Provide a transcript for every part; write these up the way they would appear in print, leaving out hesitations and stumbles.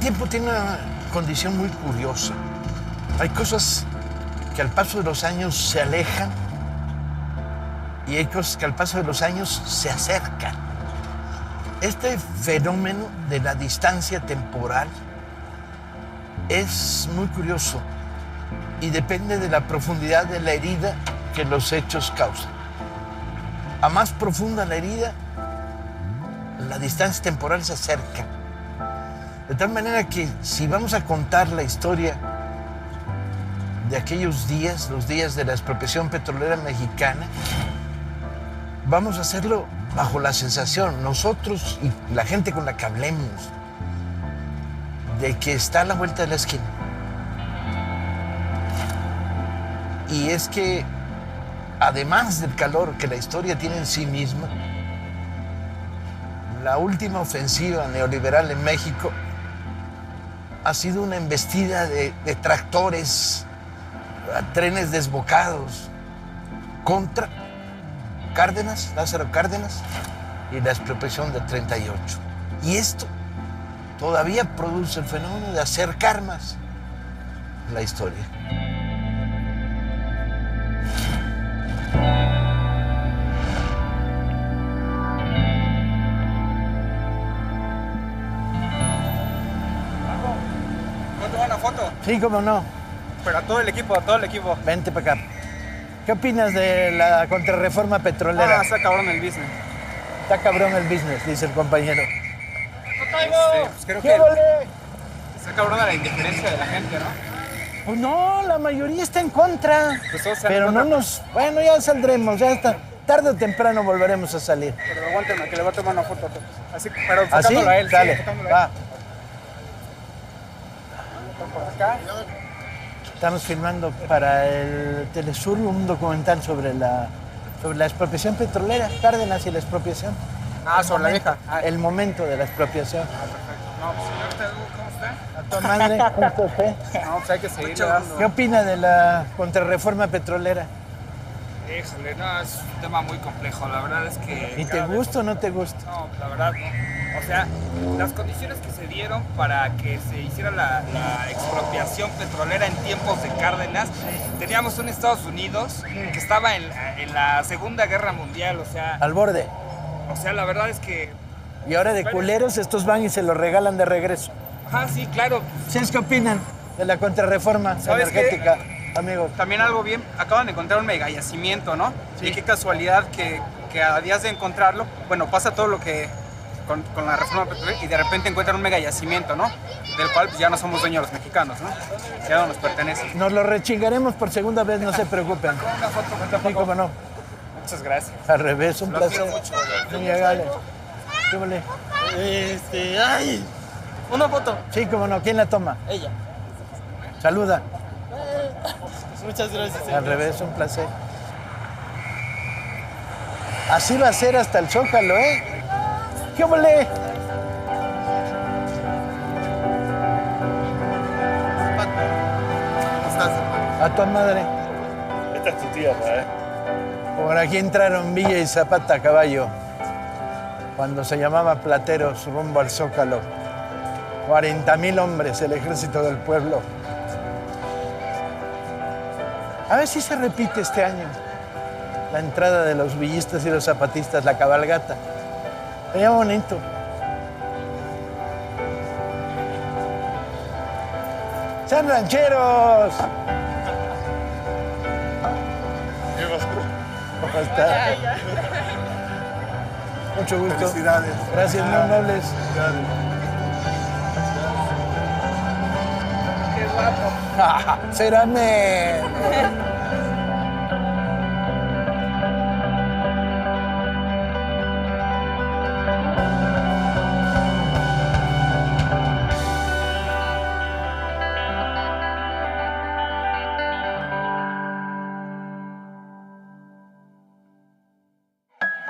tiempo tiene una condición muy curiosa. Hay cosas que al paso de los años se alejan y hay cosas que al paso de los años se acercan. Este fenómeno de la distancia temporal es muy curioso y depende de la profundidad de la herida que los hechos causan. A más profunda la herida, la distancia temporal se acerca. De tal manera que si vamos a contar la historia de aquellos días, los días de la expropiación petrolera mexicana, vamos a hacerlo bajo la sensación, nosotros y la gente con la que hablemos, de que está a la vuelta de la esquina. Y es que, además del calor que la historia tiene en sí misma, la última ofensiva neoliberal en México ha sido una embestida de tractores, trenes desbocados contra Cárdenas, Lázaro Cárdenas, y la expropiación del 38. Y esto todavía produce el fenómeno de acercar más la historia. ¿Puedo tomar una foto? Sí, cómo no. Pero a todo el equipo, a todo el equipo. Vente para acá. ¿Qué opinas de la contrarreforma petrolera? Ah, está cabrón el business. Está cabrón el business, dice el compañero. Pues creo ¿Qué que vole? está cabrón la indiferencia de la gente, ¿no? Pues no, la mayoría está en contra. Pues todos están Pero en no contra. nos... Bueno, ya saldremos, ya está. Tarde o temprano volveremos a salir. Pero aguántenme, que le voy a tomar una foto. Así, pero ¿Así? enfocándolo a él. Sí, Dale, enfocándolo a él. va. Por acá. Estamos filmando para el Telesur un documental sobre la expropiación petrolera, Cárdenas y la expropiación. Ah, sobre la vieja. Ah, El momento de la expropiación. no, pues señor Hugo, ¿cómo está? A tu madre, ¿cómo está usted? No, pues hay que seguir dando. ¿Qué opina de la contrarreforma petrolera? Híjole, no, es un tema muy complejo. La verdad es que... ¿Y te cada vez- gusta o no te gusta? No, la verdad no. O sea, las condiciones que se dieron para que se hiciera la expropiación petrolera en tiempos de Cárdenas, teníamos un Estados Unidos que estaba en la Segunda Guerra Mundial, o sea, Al borde. la verdad es que... Y ahora de culeros estos van y se lo regalan de regreso. Ah, sí, claro. ¿Ustedes qué opinan de la contrarreforma ¿Sabes qué? energética, amigos? También algo bien, acaban de encontrar un mega yacimiento, ¿no? Sí. Y qué casualidad que a días de encontrarlo, bueno, pasa todo lo que con la reforma petrolera y de repente encuentran un mega yacimiento, ¿no? Del cual pues, ya no somos dueños los mexicanos, ¿no? Ya no nos pertenece. Nos lo rechingaremos por segunda vez, no se preocupen. Una foto, Sí, cómo no. Muchas gracias. Al revés, un Los placer. quiero mucho. Muy agradable. ¿Qué vale? ¡Ay! Una foto. Sí, cómo no. ¿Quién la toma? Ella. Saluda. Muchas gracias. Al revés, un placer. Así va a ser hasta el Zócalo, ¿eh? ¿Qué vale? ¿Cómo estás, hermano? A tu madre. Esta es tu tierra, ¿eh? Por aquí entraron Villa y Zapata a caballo, cuando se llamaba Plateros, rumbo al Zócalo. 40,000 hombres, el ejército del pueblo. A ver si se repite este año la entrada de los villistas y los zapatistas, la cabalgata. Sería bonito. ¡Sean rancheros! ¿Cómo está? Mucho gusto. Felicidades. Gracias, muy nobles. Qué guapo. ¡Cérame!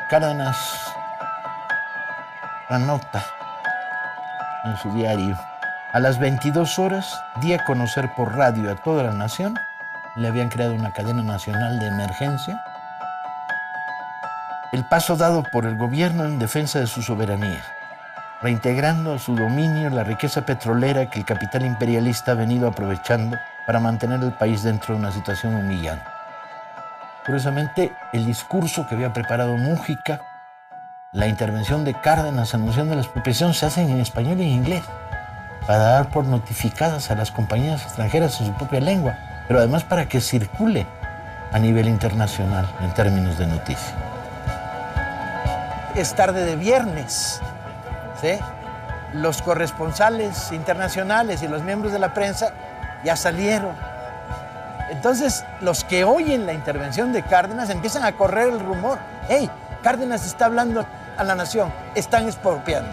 Cárdenas anota en su diario: a las 22 horas, di a conocer por radio a toda la nación, le habían creado una cadena nacional de emergencia, el paso dado por el gobierno en defensa de su soberanía. reintegrando a su dominio la riqueza petrolera que el capital imperialista ha venido aprovechando para mantener al país dentro de una situación humillante. Curiosamente, el discurso que había preparado Mújica, la intervención de Cárdenas anunciando la expropiación se hacen en español y en inglés para dar por notificadas a las compañías extranjeras en su propia lengua, pero además para que circule a nivel internacional en términos de noticia. Es tarde de viernes, ¿sí? Los corresponsales internacionales y los miembros de la prensa ya salieron. Entonces, los que oyen la intervención de Cárdenas empiezan a correr el rumor. ¡Hey! Cárdenas está hablando a la nación, están expropiando.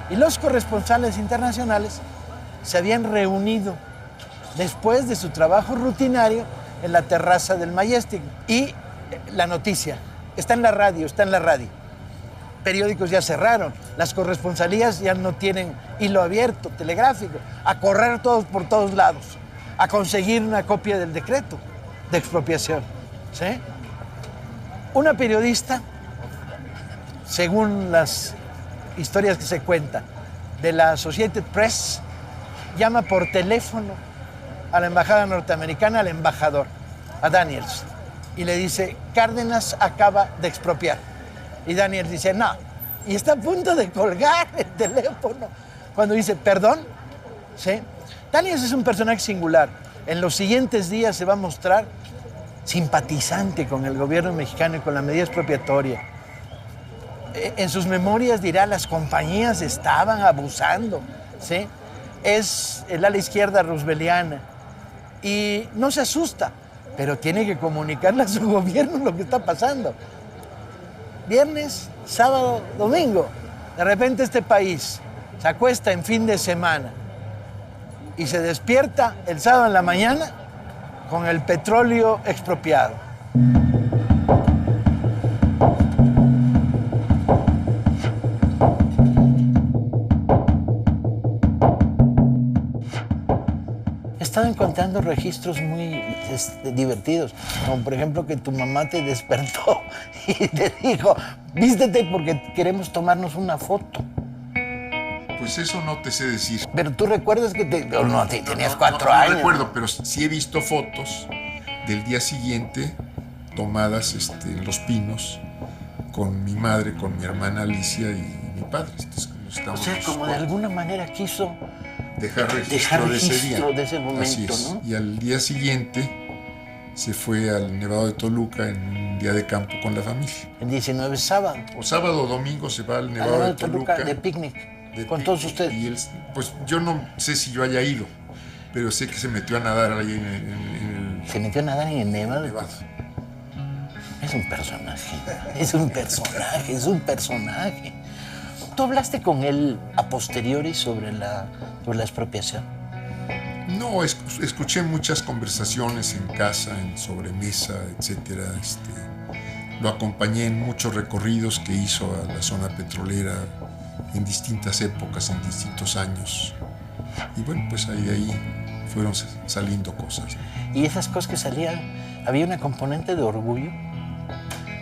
Y los corresponsales internacionales se habían reunido después de su trabajo rutinario en la terraza del Majestic. Y la noticia está en la radio, Periódicos ya cerraron, las corresponsalías ya no tienen hilo abierto, telegráfico, a correr todos por todos lados, a conseguir una copia del decreto de expropiación, ¿sí? Una periodista, según las historias que se cuentan, de la Associated Press, llama por teléfono a la embajada norteamericana, al embajador, a Daniels, y le dice, Cárdenas acaba de expropiar. Y Daniels dice, no, y está a punto de colgar el teléfono cuando dice, perdón, ¿sí? Daniels es un personaje singular. En los siguientes días se va a mostrar simpatizante con el gobierno mexicano y con la medida expropiatoria. En sus memorias dirá, las compañías estaban abusando, ¿sí? Es el ala izquierda rooseveliana y no se asusta, pero tiene que comunicarle a su gobierno lo que está pasando. Viernes, sábado, domingo, de repente este país se acuesta en fin de semana y se despierta el sábado en la mañana con el petróleo expropiado. He estado encontrando registros muy divertidos, como por ejemplo que tu mamá te despertó y te dijo, vístete porque queremos tomarnos una foto. Pues eso no te sé decir. Pero tú recuerdas que tenías 4 No años. recuerdo, pero sí he visto fotos del día siguiente tomadas en Los Pinos con mi madre, con mi hermana Alicia y mi padre. O sea, como de alguna manera quiso dejar registro de ese día. De ese momento, así es. ¿no? Y al día siguiente se fue al Nevado de Toluca en un día de campo con la familia. El 19 es sábado. O sábado o domingo se va al Nevado de Toluca. De picnic. Con todos ustedes. Y él, pues yo no sé si yo haya ido, pero sé que se metió a nadar ahí en el... Se metió a nadar en el Nevado. Es un personaje. ¿Tú hablaste con él a posteriori sobre la expropiación? No, escuché muchas conversaciones en casa, en sobremesa, etcétera. Lo acompañé en muchos recorridos que hizo a la zona petrolera en distintas épocas, en distintos años. Y bueno, pues ahí de ahí fueron saliendo cosas. Y esas cosas que salían, había una componente de orgullo.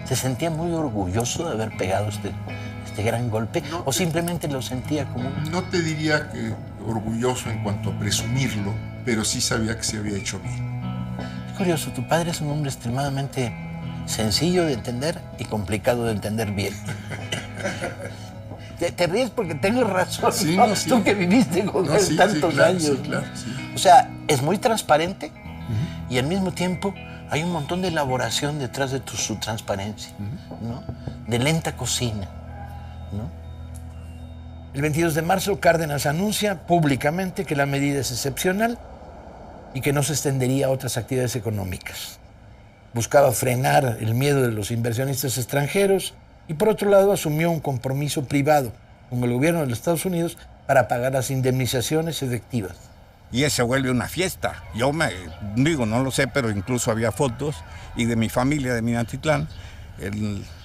¿Se sentía muy orgulloso de haber pegado este gran golpe? No, ¿o simplemente lo sentía como...? No te diría que orgulloso en cuanto a presumirlo, pero sí sabía que se había hecho bien. Es curioso, tu padre es un hombre extremadamente sencillo de entender y complicado de entender bien. Te ríes porque tengo razón, sí, ¿no? No, sí. Tú que viviste con él tantos años. Sí, claro, sí. O sea, es muy transparente y al mismo tiempo hay un montón de elaboración detrás de su transparencia, ¿no? De lenta cocina, ¿no? El 22 de marzo, Cárdenas anuncia públicamente que la medida es excepcional y que no se extendería a otras actividades económicas. Buscaba frenar el miedo de los inversionistas extranjeros y, por otro lado, asumió un compromiso privado con el gobierno de los Estados Unidos para pagar las indemnizaciones efectivas. Y se vuelve una fiesta. Yo no lo sé, pero incluso había fotos y de mi familia de Minatitlán.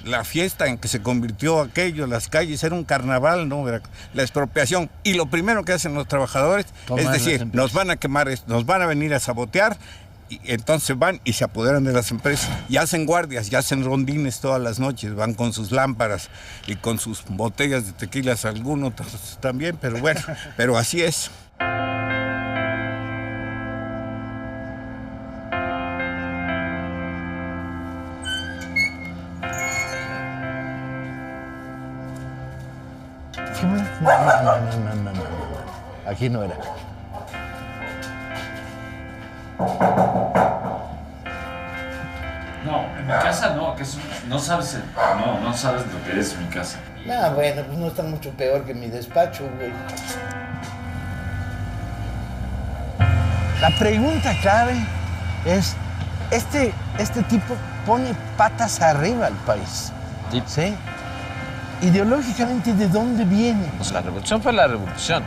La fiesta en que se convirtió aquello, las calles, era un carnaval, ¿no? La expropiación. Y lo primero que hacen los trabajadores es decir, nos van a quemar, nos van a venir a sabotear Y entonces van y se apoderan de las empresas y hacen guardias, y hacen rondines todas las noches, van con sus lámparas y con sus botellas de tequilas, algunos también, pero bueno, pero así es. No. Aquí no era. No, en mi casa no, que no sabes lo que es mi casa. No, bueno, pues no está mucho peor que mi despacho, güey. La pregunta clave es, este tipo pone patas arriba al país, ¿sí? Ideológicamente, ¿de dónde viene? Pues la revolución fue la revolución.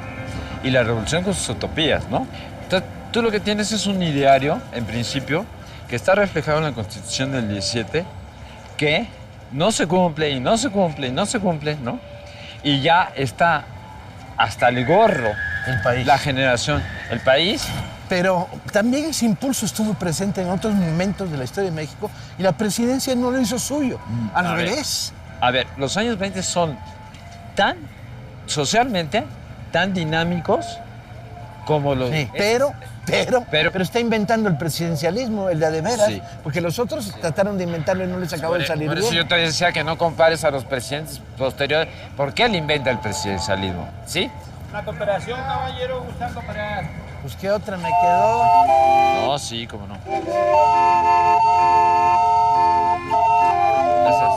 Y la revolución con sus utopías, ¿no? Entonces, tú lo que tienes es un ideario, en principio, que está reflejado en la Constitución del 17, que no se cumple y no se cumple y no se cumple, ¿no? Y ya está hasta el gorro El país. la generación, el país. Pero también ese impulso estuvo presente en otros momentos de la historia de México y la presidencia no lo hizo suyo. Al revés. A ver, los años 20 son tan, socialmente, tan dinámicos como los... Sí, pero está inventando el presidencialismo, el de veras, Sí. porque los otros trataron de inventarlo y no les acabó de salir Por eso bien. yo te decía que no compares a los presidentes posteriores. ¿Por qué él inventa el presidencialismo? ¿Sí? La cooperación, caballero, gustan cooperar. Pues qué otra me quedó. No, sí, cómo no. Gracias.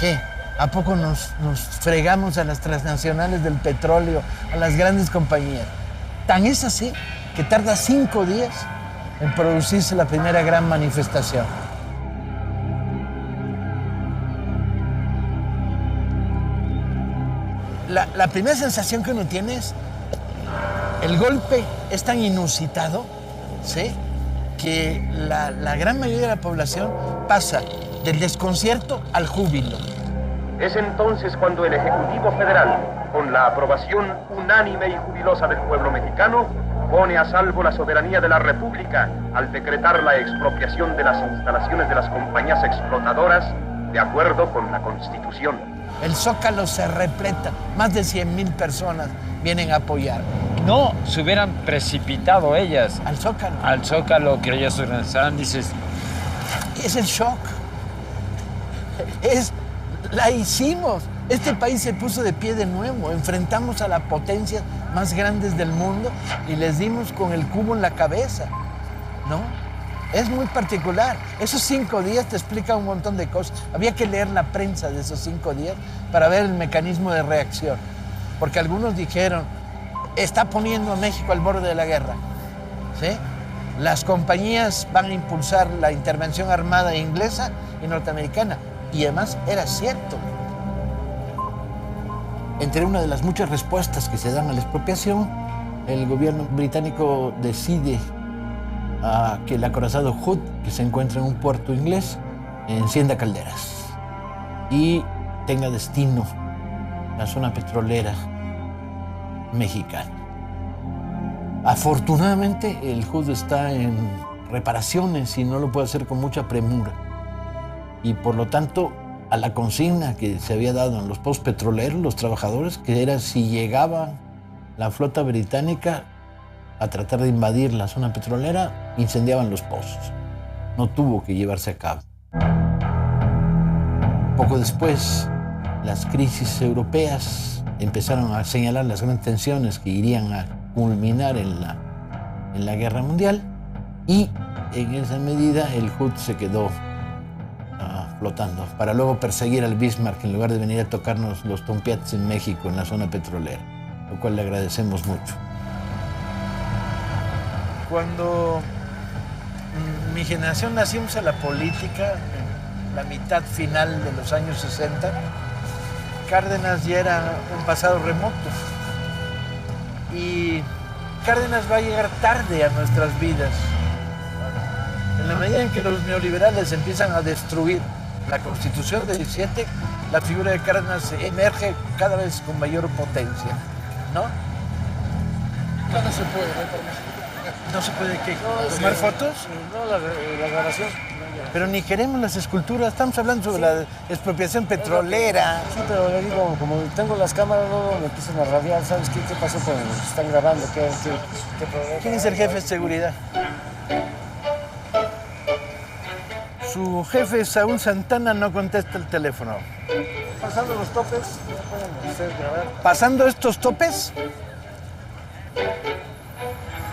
¿Qué? ¿A poco nos fregamos a las transnacionales del petróleo, a las grandes compañías? Tan es así que tarda 5 días en producirse la primera gran manifestación. La primera sensación que uno tiene es, el golpe es tan inusitado, ¿sí?, que la gran mayoría de la población pasa del desconcierto al júbilo. Es entonces cuando el Ejecutivo Federal, con la aprobación unánime y jubilosa del pueblo mexicano, pone a salvo la soberanía de la República al decretar la expropiación de las instalaciones de las compañías explotadoras de acuerdo con la Constitución. El Zócalo se repleta, más de 100,000 personas vienen a apoyar. No se hubieran precipitado ellas Al Zócalo. al Zócalo que ellas organizaran, dices, Es el shock. La hicimos. Este país se puso de pie de nuevo. Enfrentamos a las potencias más grandes del mundo y les dimos con el cubo en la cabeza, ¿no? Es muy particular. Esos 5 días te explican un montón de cosas. Había que leer la prensa de esos 5 días para ver el mecanismo de reacción. Porque algunos dijeron, está poniendo a México al borde de la guerra, ¿sí? Las compañías van a impulsar la intervención armada inglesa y norteamericana. Y además era cierto. Entre una de las muchas respuestas que se dan a la expropiación, el gobierno británico decide que el acorazado Hood, que se encuentra en un puerto inglés, encienda calderas y tenga destino la zona petrolera mexicana. Afortunadamente, el Hood está en reparaciones y no lo puede hacer con mucha premura. Y por lo tanto, a la consigna que se había dado en los pozos petroleros, los trabajadores, que era si llegaba la flota británica a tratar de invadir la zona petrolera, incendiaban los pozos. No tuvo que llevarse a cabo. Poco después, las crisis europeas empezaron a señalar las grandes tensiones que irían a culminar en la Guerra Mundial, y en esa medida el Hood se quedó flotando, para luego perseguir al Bismarck en lugar de venir a tocarnos los tompiates en México, en la zona petrolera, lo cual le agradecemos mucho. Cuando mi generación nacimos a la política, en la mitad final de los años 60, Cárdenas ya era un pasado remoto. Y Cárdenas va a llegar tarde a nuestras vidas. En la medida en que los neoliberales empiezan a destruir la Constitución del 17, la figura de Cárdenas emerge cada vez con mayor potencia, ¿no? Ya no se puede, ¿No se puede qué? No, ¿Tomar sí. fotos? No, la grabación. Pero ni queremos las esculturas, estamos hablando sobre la expropiación petrolera. Sí, pero le digo, como tengo las cámaras, no me empiezan a radiar, ¿sabes qué pasó con los que están grabando? ¿Qué problema? ¿Quién es el jefe de seguridad? Su jefe, Saúl Santana, no contesta el teléfono. Pasando los topes, no pueden ustedes grabar. ¿Pasando estos topes?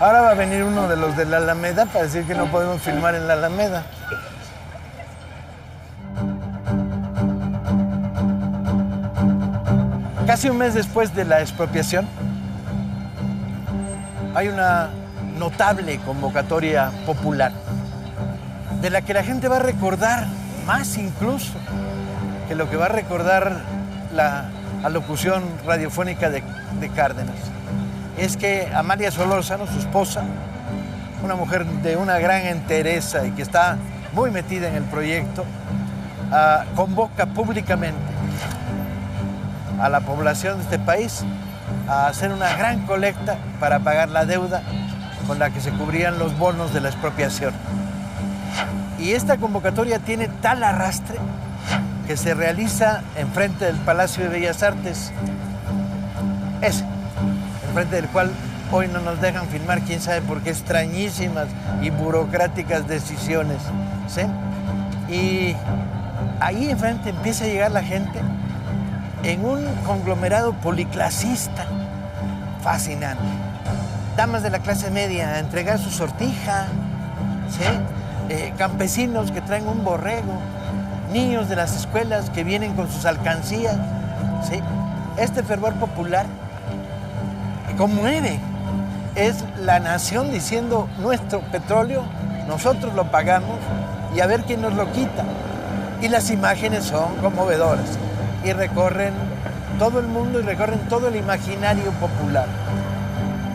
Ahora va a venir uno de los de la Alameda para decir que no podemos filmar en la Alameda. Casi un mes después de la expropiación, hay una notable convocatoria popular de la que la gente va a recordar más incluso que lo que va a recordar la alocución radiofónica de Cárdenas. Es que Amalia Solórzano, su esposa, una mujer de una gran entereza y que está muy metida en el proyecto, convoca públicamente a la población de este país a hacer una gran colecta para pagar la deuda con la que se cubrían los bonos de la expropiación. Y esta convocatoria tiene tal arrastre que se realiza enfrente del Palacio de Bellas Artes, enfrente del cual hoy no nos dejan filmar, quién sabe por qué extrañísimas y burocráticas decisiones, ¿sí? Y ahí enfrente empieza a llegar la gente en un conglomerado policlasista fascinante. Damas de la clase media a entregar su sortija, ¿sí? Campesinos que traen un borrego, niños de las escuelas que vienen con sus alcancías, ¿sí? Este fervor popular que conmueve. Es la nación diciendo: nuestro petróleo, nosotros lo pagamos y a ver quién nos lo quita. Y las imágenes son conmovedoras y recorren todo el mundo y recorren todo el imaginario popular.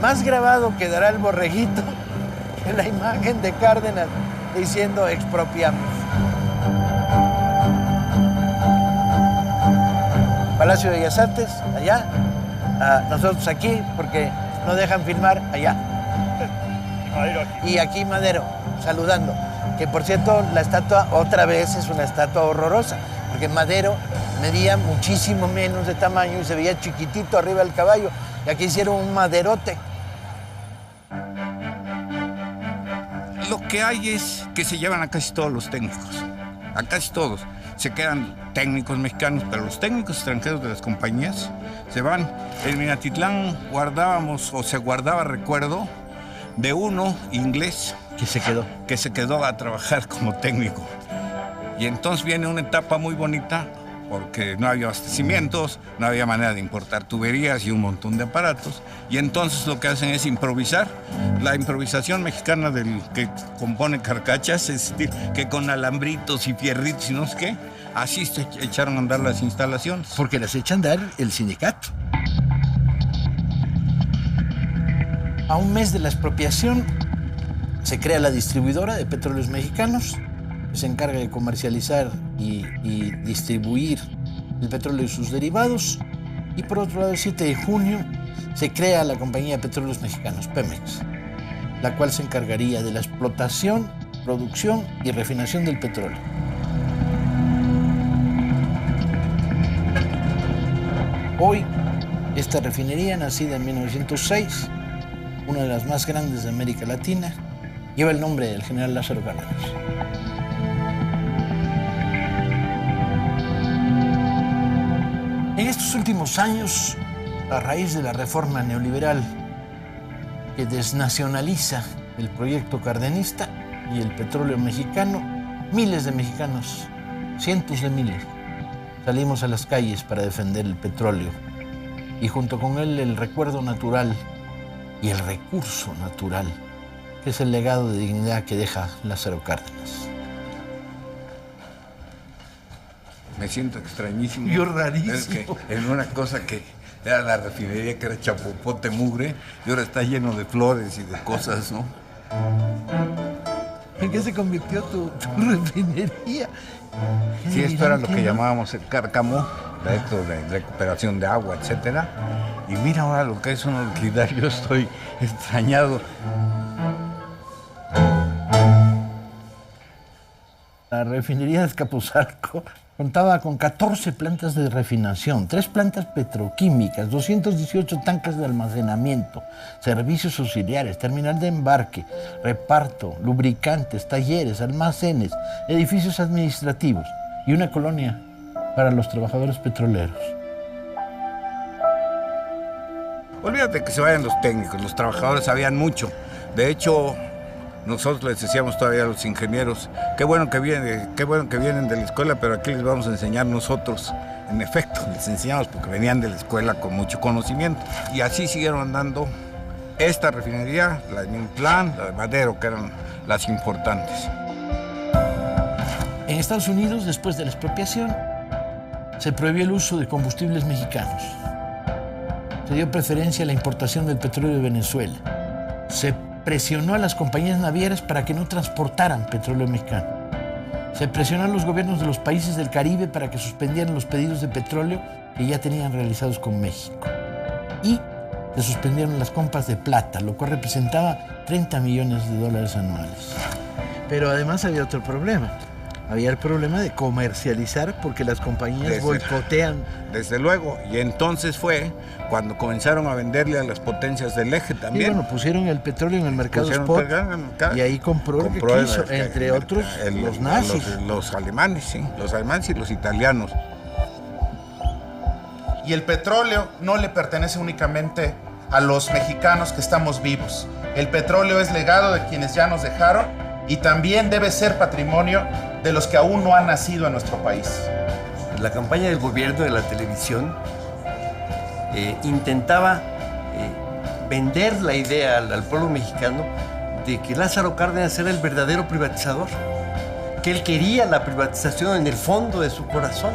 Más grabado quedará el borreguito que la imagen de Cárdenas diciendo: expropiamos. Palacio de Bellas Artes, allá. Nosotros aquí, porque no dejan filmar allá. Y aquí Madero, saludando. Que por cierto, la estatua otra vez es una estatua horrorosa, porque Madero medía muchísimo menos de tamaño y se veía chiquitito arriba del caballo. Y aquí hicieron un maderote. Lo que hay es que se llevan a casi todos los técnicos, a casi todos. Se quedan técnicos mexicanos, pero los técnicos extranjeros de las compañías se van. En Minatitlán se guardaba recuerdo de uno inglés que se quedó a trabajar como técnico. Y entonces viene una etapa muy bonita porque no había abastecimientos, no había manera de importar tuberías y un montón de aparatos. Y entonces lo que hacen es improvisar. La improvisación mexicana del que compone Carcachas, es decir, que con alambritos y fierritos y no sé qué, así se echaron a andar las instalaciones. Porque las echa a andar el sindicato. A un mes de la expropiación se crea la distribuidora de Petróleos Mexicanos, que se encarga de comercializar y distribuir el petróleo y sus derivados. Y por otro lado, el 7 de junio se crea la Compañía de Petróleos Mexicanos, Pemex, la cual se encargaría de la explotación, producción y refinación del petróleo. Hoy, esta refinería, nacida en 1906, una de las más grandes de América Latina, lleva el nombre del general Lázaro Cárdenas. En estos últimos años, a raíz de la reforma neoliberal que desnacionaliza el proyecto cardenista y el petróleo mexicano, miles de mexicanos, cientos de miles, salimos a las calles para defender el petróleo y junto con él el recuerdo natural y el recurso natural, que es el legado de dignidad que deja Lázaro Cárdenas. Me siento extrañísimo. Yo rarísimo. Es que en una cosa que era la refinería, que era chapopote mugre, y ahora está lleno de flores y de cosas, ¿no? ¿En qué se convirtió tu refinería? Sí, esto era lo que llamábamos el cárcamo, de esto de recuperación de agua, etcétera. Y mira ahora lo que es una utilidad, yo estoy extrañado. La refinería de Azcapotzalco contaba con 14 plantas de refinación, 3 plantas petroquímicas, 218 tanques de almacenamiento, servicios auxiliares, terminal de embarque, reparto, lubricantes, talleres, almacenes, edificios administrativos y una colonia para los trabajadores petroleros. Olvídate que se vayan los técnicos, los trabajadores sabían mucho. De hecho, nosotros les decíamos todavía a los ingenieros, qué bueno que vienen de la escuela, pero aquí les vamos a enseñar nosotros. En efecto, les enseñamos porque venían de la escuela con mucho conocimiento. Y así siguieron andando esta refinería, la de Mintlán, la de Madero, que eran las importantes. En Estados Unidos, después de la expropiación, se prohibió el uso de combustibles mexicanos. Se dio preferencia a la importación del petróleo de Venezuela. Se presionó a las compañías navieras para que no transportaran petróleo mexicano. Se presionó a los gobiernos de los países del Caribe para que suspendieran los pedidos de petróleo que ya tenían realizados con México. Y se suspendieron las compras de plata, lo cual representaba $30 millones anuales. Pero además había otro problema. Había el problema de comercializar porque las compañías boicotean. Desde luego. Y entonces fue cuando comenzaron a venderle a las potencias del eje también. Y bueno, pusieron el petróleo en el mercado spot y ahí compró lo que quiso, entre otros los nazis. Los alemanes, sí. Los alemanes y los italianos. Y el petróleo no le pertenece únicamente a los mexicanos que estamos vivos. El petróleo es legado de quienes ya nos dejaron y también debe ser patrimonio de los que aún no han nacido en nuestro país. La campaña del gobierno de la televisión intentaba vender la idea al pueblo mexicano de que Lázaro Cárdenas era el verdadero privatizador, que él quería la privatización en el fondo de su corazón.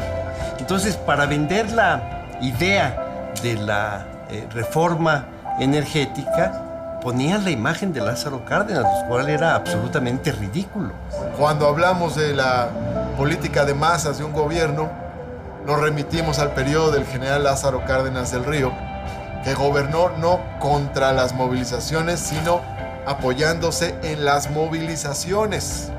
Entonces, para vender la idea de la reforma energética, ponían la imagen de Lázaro Cárdenas, lo cual era absolutamente ridículo. Cuando hablamos de la política de masas de un gobierno, nos remitimos al periodo del general Lázaro Cárdenas del Río, que gobernó no contra las movilizaciones, sino apoyándose en las movilizaciones.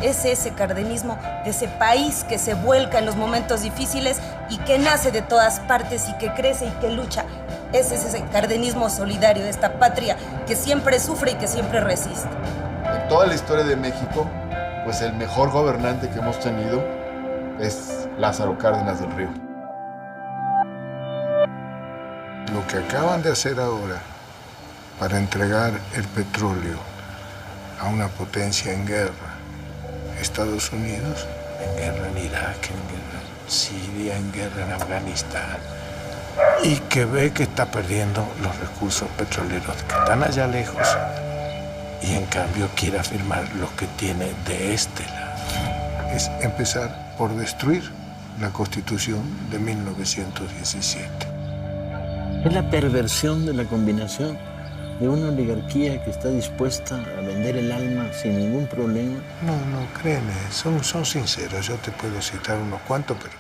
Es ese cardenismo de ese país que se vuelca en los momentos difíciles y que nace de todas partes y que crece y que lucha. Ese es ese cardenismo solidario de esta patria que siempre sufre y que siempre resiste. En toda la historia de México, pues el mejor gobernante que hemos tenido es Lázaro Cárdenas del Río. Lo que acaban de hacer ahora para entregar el petróleo a una potencia en guerra, Estados Unidos, en guerra en Irak, en guerra en Siria, en guerra en Afganistán, y que ve que está perdiendo los recursos petroleros que están allá lejos y en cambio quiere afirmar lo que tiene de este lado. Es empezar por destruir la Constitución de 1917. Es la perversión de la combinación de una oligarquía que está dispuesta a vender el alma sin ningún problema. No, créeme, son sinceros. Yo te puedo citar unos cuantos, pero...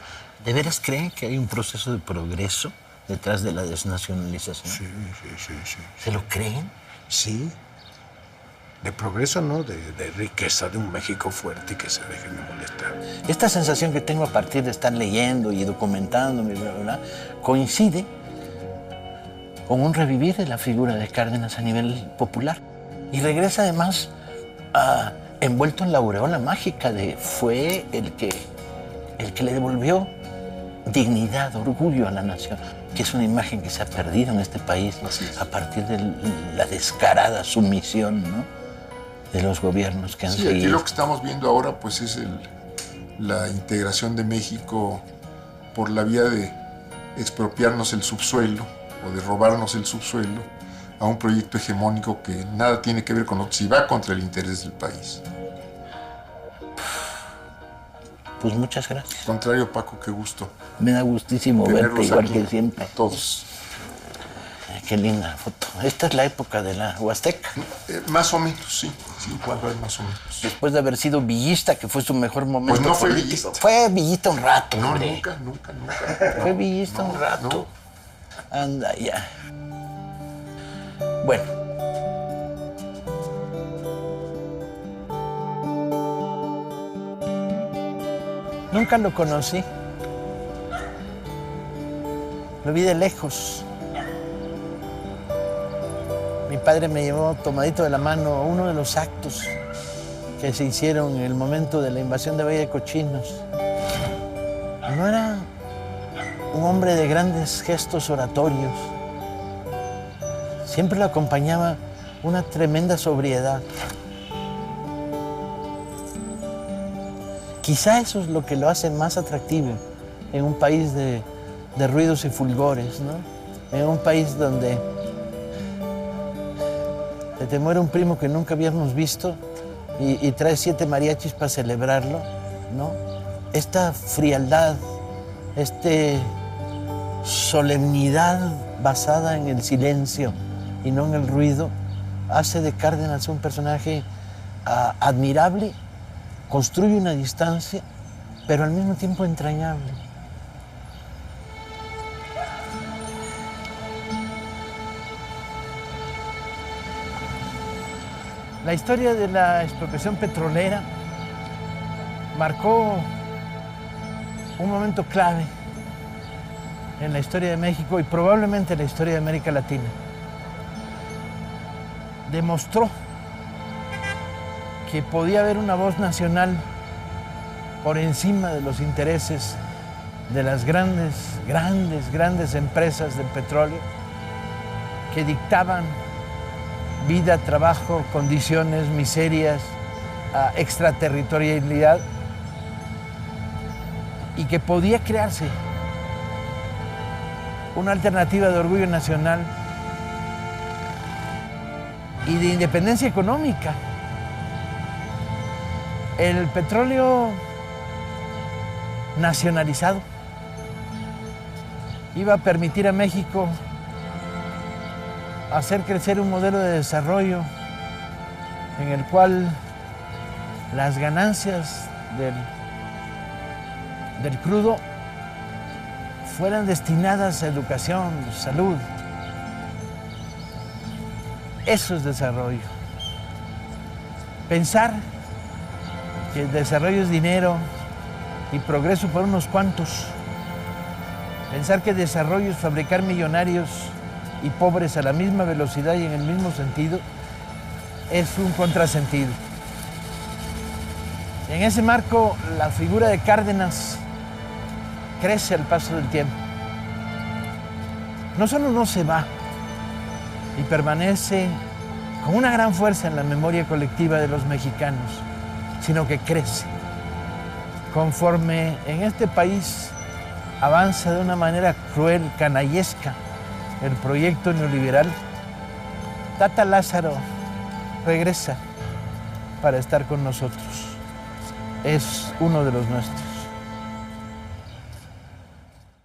¿De veras creen que hay un proceso de progreso detrás de la desnacionalización? Sí. ¿Se lo creen? Sí. De progreso no, de riqueza, de un México fuerte y que se dejen de molestar. Esta sensación que tengo a partir de estar leyendo y documentándome, coincide con un revivir de la figura de Cárdenas a nivel popular. Y regresa además envuelto en la aureola mágica de fue el que le devolvió dignidad, orgullo a la nación, que es una imagen que se ha perdido en este país a partir de la descarada sumisión, ¿no?, de los gobiernos que han seguido. Aquí lo que estamos viendo ahora pues es la integración de México por la vía de expropiarnos el subsuelo o de robarnos el subsuelo a un proyecto hegemónico que nada tiene que ver con lo que si va contra el interés del país. Pues muchas gracias. Al contrario, Paco, qué gusto. Me da gustísimo verte igual que siempre. A todos. qué linda foto. Esta es la época de la Huasteca. Más o menos, sí. Sí, cuando hay más o menos. Después de haber sido villista, que fue su mejor momento. Pues no fue político. villista. Fue villista un rato, No, hombre. nunca. Fue villista un rato. Anda, ya. Bueno. Nunca lo conocí. Lo vi de lejos. Mi padre me llevó tomadito de la mano a uno de los actos que se hicieron en el momento de la invasión de Valle de Cochinos. No era un hombre de grandes gestos oratorios. Siempre lo acompañaba una tremenda sobriedad. Quizá eso es lo que lo hace más atractivo en un país de ruidos y fulgores, ¿no? En un país donde se te muere un primo que nunca habíamos visto y trae 7 mariachis para celebrarlo, ¿no? Esta frialdad, solemnidad basada en el silencio y no en el ruido, hace de Cárdenas un personaje admirable, construye una distancia, pero al mismo tiempo entrañable. La historia de la expropiación petrolera marcó un momento clave en la historia de México y probablemente en la historia de América Latina. Demostró que podía haber una voz nacional por encima de los intereses de las grandes empresas del petróleo que dictaban vida, trabajo, condiciones, miserias, extraterritorialidad, y que podía crearse una alternativa de orgullo nacional y de independencia económica. El petróleo nacionalizado iba a permitir a México hacer crecer un modelo de desarrollo en el cual las ganancias del crudo fueran destinadas a educación, salud. Eso es desarrollo. Pensar que el desarrollo es dinero y progreso para unos cuantos. Pensar que desarrollo es fabricar millonarios y pobres a la misma velocidad y en el mismo sentido es un contrasentido. En ese marco, la figura de Cárdenas crece al paso del tiempo. No solo no se va y permanece con una gran fuerza en la memoria colectiva de los mexicanos, sino que crece. Conforme en este país avanza de una manera cruel, canallesca, el proyecto neoliberal, Tata Lázaro regresa para estar con nosotros. Es uno de los nuestros.